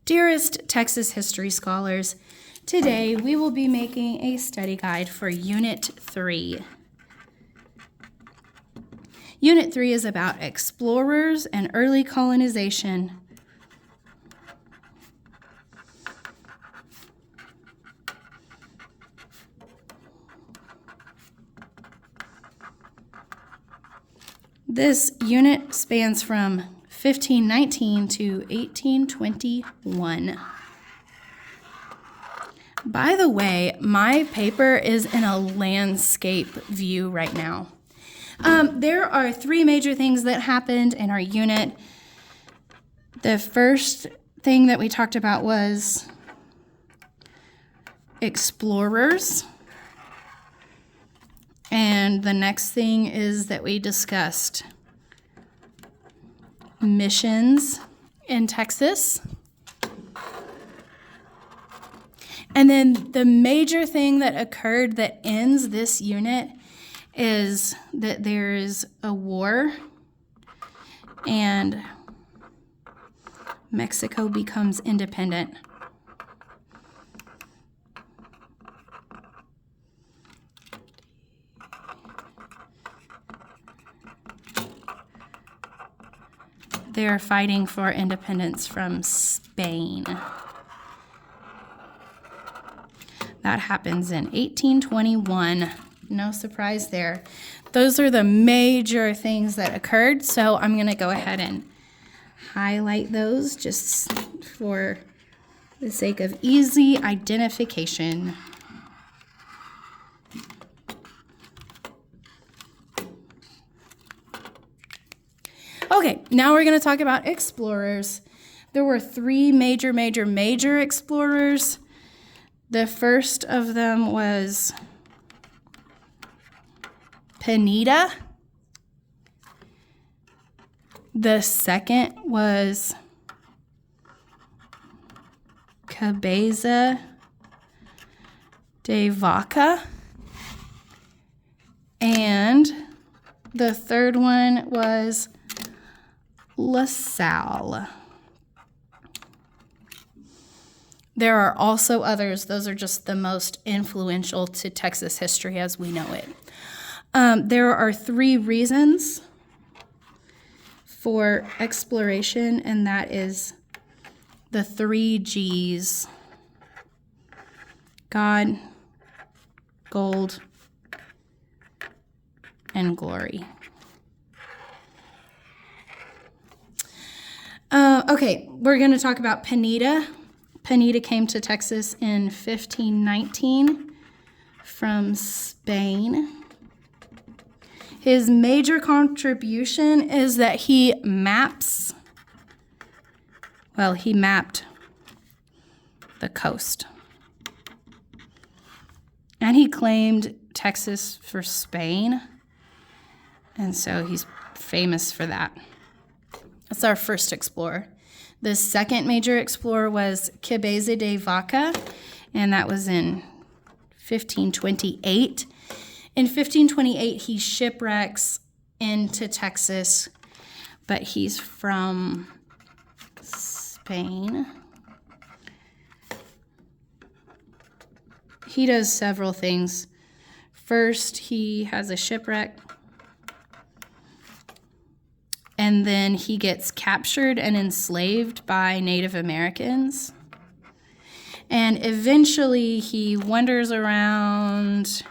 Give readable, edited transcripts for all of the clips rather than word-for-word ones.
Dearest Texas history scholars, today we will be making a study guide for Unit 3. Unit 3 is about explorers and early colonization. This unit spans from 1519 to 1821. By the way, my paper is in a landscape view right now. There are three major things that happened in our unit. The first thing that we talked about was explorers. And the next thing is that we discussed missions in Texas. And then the major thing that occurred that ends this unit is that there is a war and Mexico becomes independent. They are fighting for independence from Spain. That happens in 1821. No surprise there. Those are the major things that occurred, so I'm going to go ahead and highlight those just for the sake of easy identification. Okay, now we're going to talk about explorers. There were three major explorers. The first of them was Pineda. The second was Cabeza de Vaca. And the third one was La Salle. There are also others. Those are just the most influential to Texas history as we know it. There are three reasons for exploration, and that is the three G's: God, gold, and glory. Okay, we're going to talk about Pineda. Pineda came to Texas in 1519 from Spain. His major contribution is that he mapped the coast. And he claimed Texas for Spain, and so he's famous for that. That's our first explorer. The second major explorer was Cabeza de Vaca, and that was in 1528. In 1528, he shipwrecks into Texas, but he's from Spain. He does several things. First, he has a shipwreck, and then he gets captured and enslaved by Native Americans. And eventually he wanders around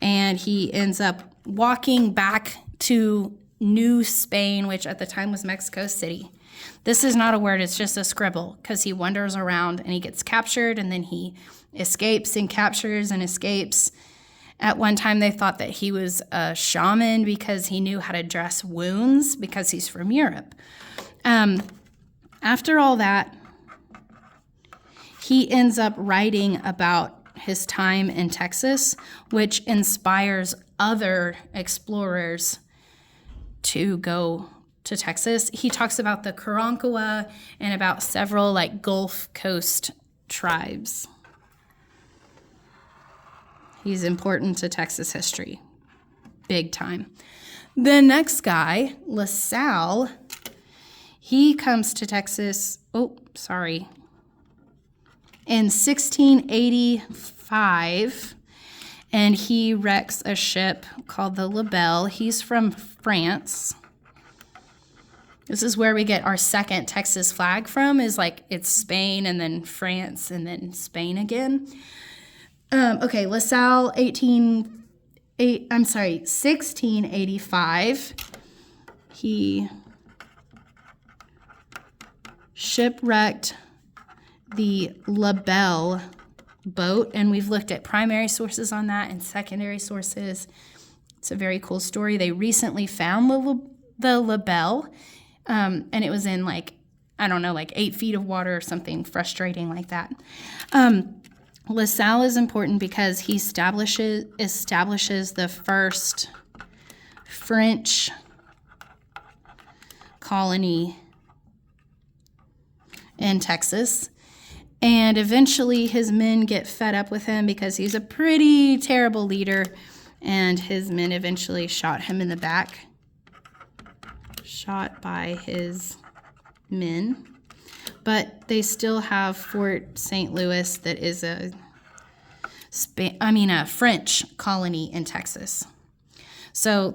and he ends up walking back to New Spain, which at the time was Mexico City. This is not a word, it's just a scribble, because he wanders around and he gets captured and then he escapes and captures and escapes. At one time, they thought that he was a shaman because he knew how to dress wounds because he's from Europe. After all that, he ends up writing about his time in Texas, which inspires other explorers to go to Texas. He talks about the Karankawa and about several Gulf Coast tribes. He's important to Texas history, big time. The next guy, La Salle, He comes to Texas, in 1685, and he wrecks a ship called the La Belle. He's from France. This is where we get our second Texas flag from, is like it's Spain and then France and then Spain again. LaSalle, 1685. He shipwrecked the La Belle boat, and we've looked at primary sources on that and secondary sources. It's a very cool story. They recently found the La Belle, and it was in like 8 feet of water or something frustrating like that. LaSalle is important because he establishes the first French colony in Texas. And eventually his men get fed up with him because he's a pretty terrible leader, and his men eventually shot him in the back. Shot by his men. But they still have Fort St. Louis that is a French colony in Texas. So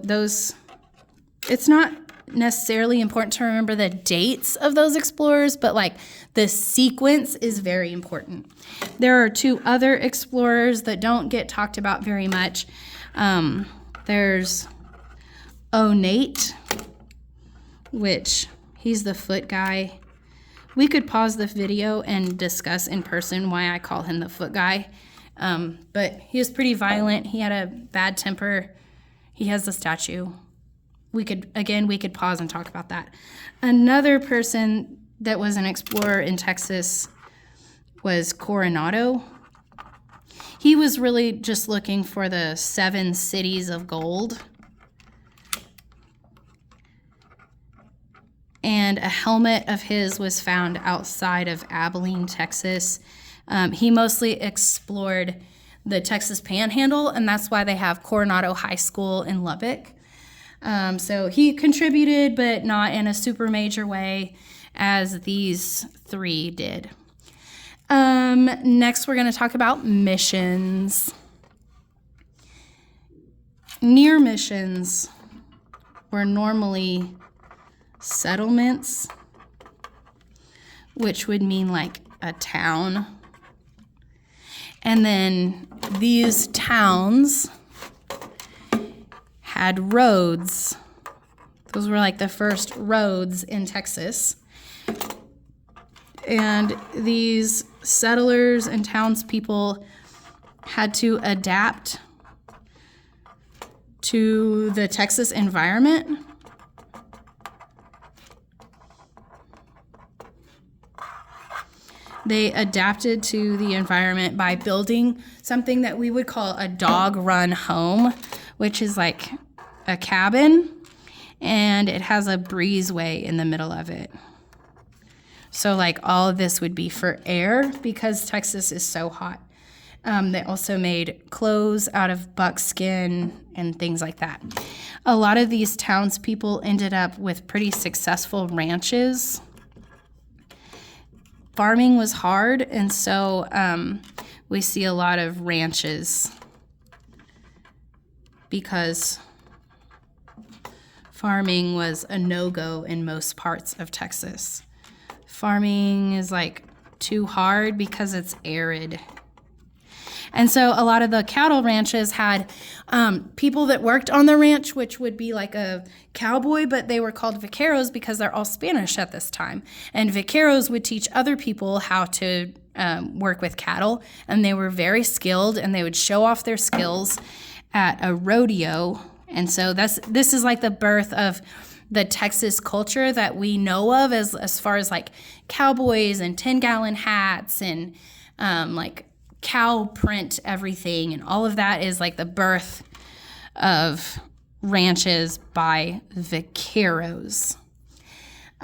it's not necessarily important to remember the dates of those explorers, but like the sequence is very important. There are 2 other explorers that don't get talked about very much. There's Onate, which he's the foot guy. We could pause the video and discuss in person why I call him the foot guy. But he was pretty violent. He had a bad temper. He has the statue. We could pause and talk about that. Another person that was an explorer in Texas was Coronado. He was really just looking for the 7 cities of gold. And a helmet of his was found outside of Abilene, Texas. He mostly explored the Texas Panhandle, and that's why they have Coronado High School in Lubbock. So he contributed, but not in a super major way as these 3 did. Next, we're going to talk about missions. Near missions were normally settlements, which would mean like a town. And then these towns had roads. Those were like the first roads in Texas. And these settlers and townspeople had to adapt to the Texas environment. They adapted to the environment by building something that we would call a dog-run home, which is like a cabin, and it has a breezeway in the middle of it. So like all of this would be for air because Texas is so hot. They also made clothes out of buckskin and things like that. A lot of these townspeople ended up with pretty successful ranches. Farming was hard, and so we see a lot of ranches because farming was a no-go in most parts of Texas. Farming is like too hard because it's arid. And so a lot of the cattle ranches had people that worked on the ranch, which would be like a cowboy, but they were called vaqueros because they're all Spanish at this time. And vaqueros would teach other people how to work with cattle, and they were very skilled, and they would show off their skills at a rodeo. And so this is like the birth of the Texas culture that we know of as far as like cowboys and 10-gallon hats and like cow print everything, and all of that is like the birth of ranches by vaqueros.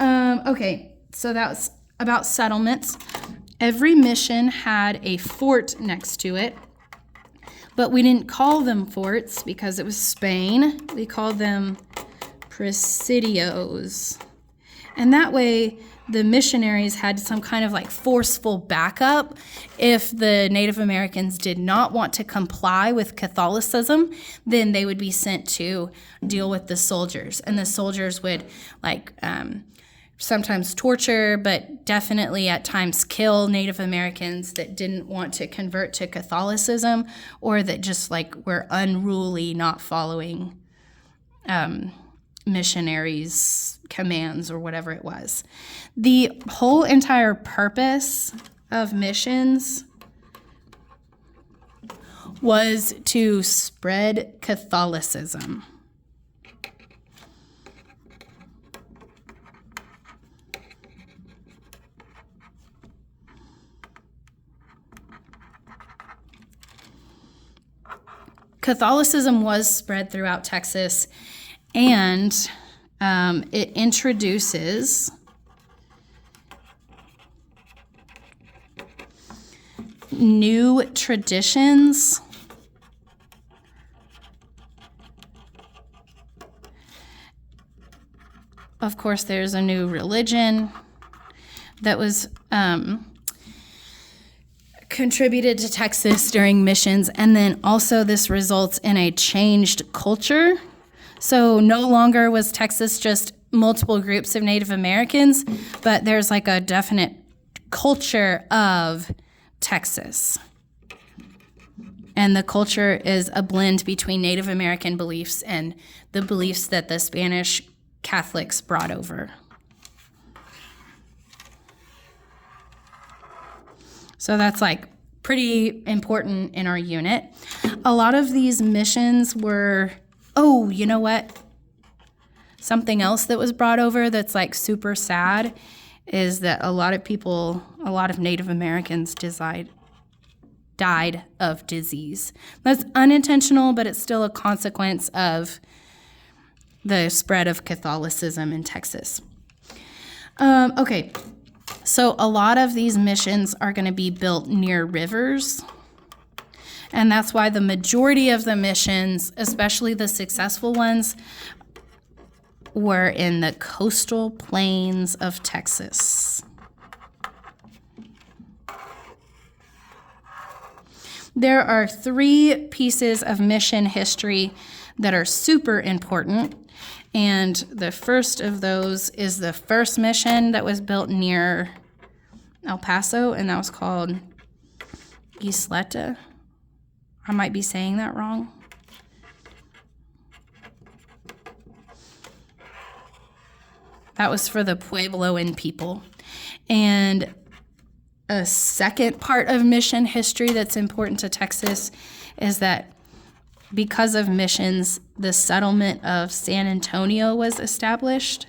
Okay, so that was about settlements. Every mission had a fort next to it, but we didn't call them forts because it was Spain. We called them presidios. And that way, the missionaries had some kind of like forceful backup if the Native Americans did not want to comply with Catholicism. Then they would be sent to deal with the soldiers, and the soldiers would sometimes torture, but definitely at times kill Native Americans that didn't want to convert to Catholicism, or that just like were unruly, not following missionaries' commands or whatever it was. The whole entire purpose of missions was to spread Catholicism. Catholicism was spread throughout Texas, and it introduces new traditions of course, there's a new religion that was contributed to Texas during missions, and then also this results in a changed culture. So no longer was Texas just multiple groups of Native Americans, but there's like a definite culture of Texas. And the culture is a blend between Native American beliefs and the beliefs that the Spanish Catholics brought over. So that's like pretty important in our unit. A lot of these missions were, oh, you know what? Something else that was brought over that's like super sad is that a lot of Native Americans died of disease. That's unintentional, but it's still a consequence of the spread of Catholicism in Texas. Okay, so a lot of these missions are going to be built near rivers, and that's why the majority of the missions, especially the successful ones, were in the coastal plains of Texas. There are 3 pieces of mission history that are super important, and the first of those is the first mission that was built near El Paso, and that was called Isleta. I might be saying that wrong. That was for the Puebloan people. And a second part of mission history that's important to Texas is that because of missions, the settlement of San Antonio was established.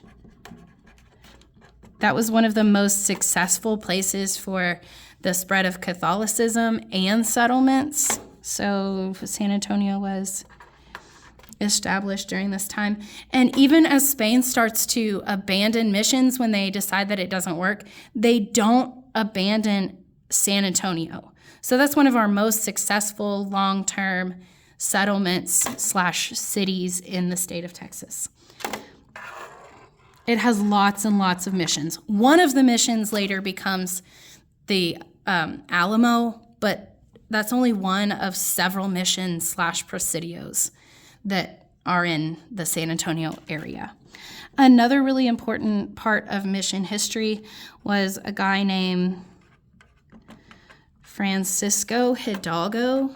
That was one of the most successful places for the spread of Catholicism and settlements. So San Antonio was established during this time. And even as Spain starts to abandon missions when they decide that it doesn't work, they don't abandon San Antonio. So that's one of our most successful long-term settlements/cities in the state of Texas. It has lots and lots of missions. One of the missions later becomes the Alamo, but that's only one of several missions/presidios that are in the San Antonio area. Another really important part of mission history was a guy named Francisco Hidalgo.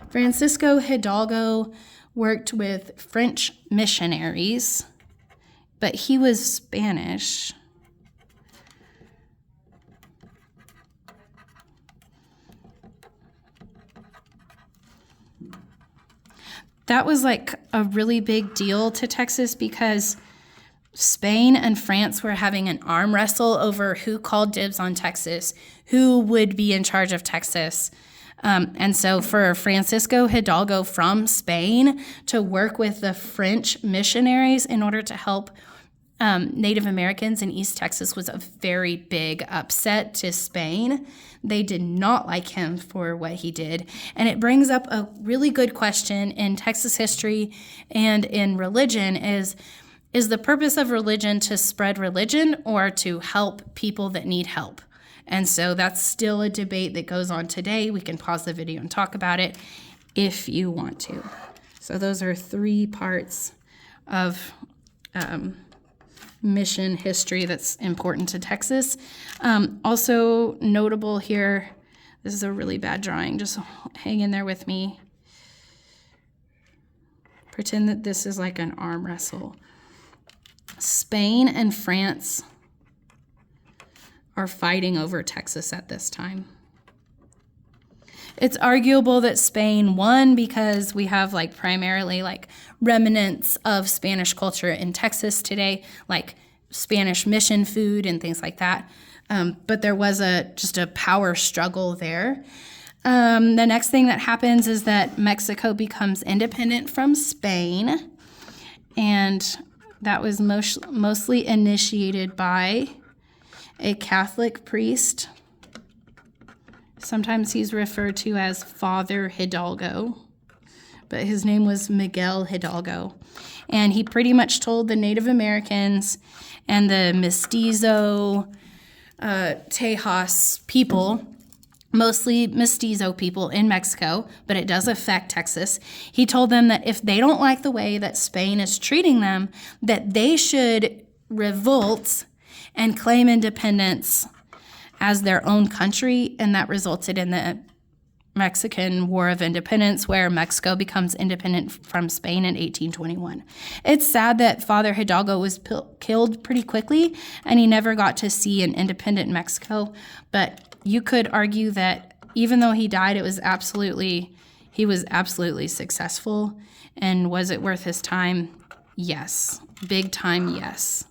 Francisco Hidalgo worked with French missionaries, but he was Spanish. That was like a really big deal to Texas because Spain and France were having an arm wrestle over who called dibs on Texas, who would be in charge of Texas. And so for Francisco Hidalgo from Spain to work with the French missionaries in order to help Native Americans in East Texas was a very big upset to Spain. They did not like him for what he did. And it brings up a really good question in Texas history and in religion is, Is the purpose of religion to spread religion or to help people that need help? And so that's still a debate that goes on today. We can pause the video and talk about it if you want to. So those are 3 parts of mission history that's important to Texas. Also notable here, this is a really bad drawing. Just hang in there with me. Pretend that this is like an arm wrestle. Spain and France are fighting over Texas at this time. It's arguable that Spain won because we have like primarily like remnants of Spanish culture in Texas today, like Spanish mission food and things like that. But there was just a power struggle there. The next thing that happens is that Mexico becomes independent from Spain, and that was mostly initiated by a Catholic priest. Sometimes he's referred to as Father Hidalgo, but his name was Miguel Hidalgo. And he pretty much told the Native Americans and the Mestizo, Tejas people, mostly Mestizo people in Mexico, but it does affect Texas. He told them that if they don't like the way that Spain is treating them, that they should revolt and claim independence as their own country, and that resulted in the Mexican War of Independence, where Mexico becomes independent from Spain in 1821. It's sad that Father Hidalgo was killed pretty quickly, and he never got to see an independent Mexico, but you could argue that even though he died, he was absolutely successful. And was it worth his time? Yes. Big time, yes.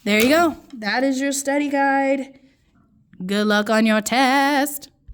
There you go. That is your study guide. Good luck on your test.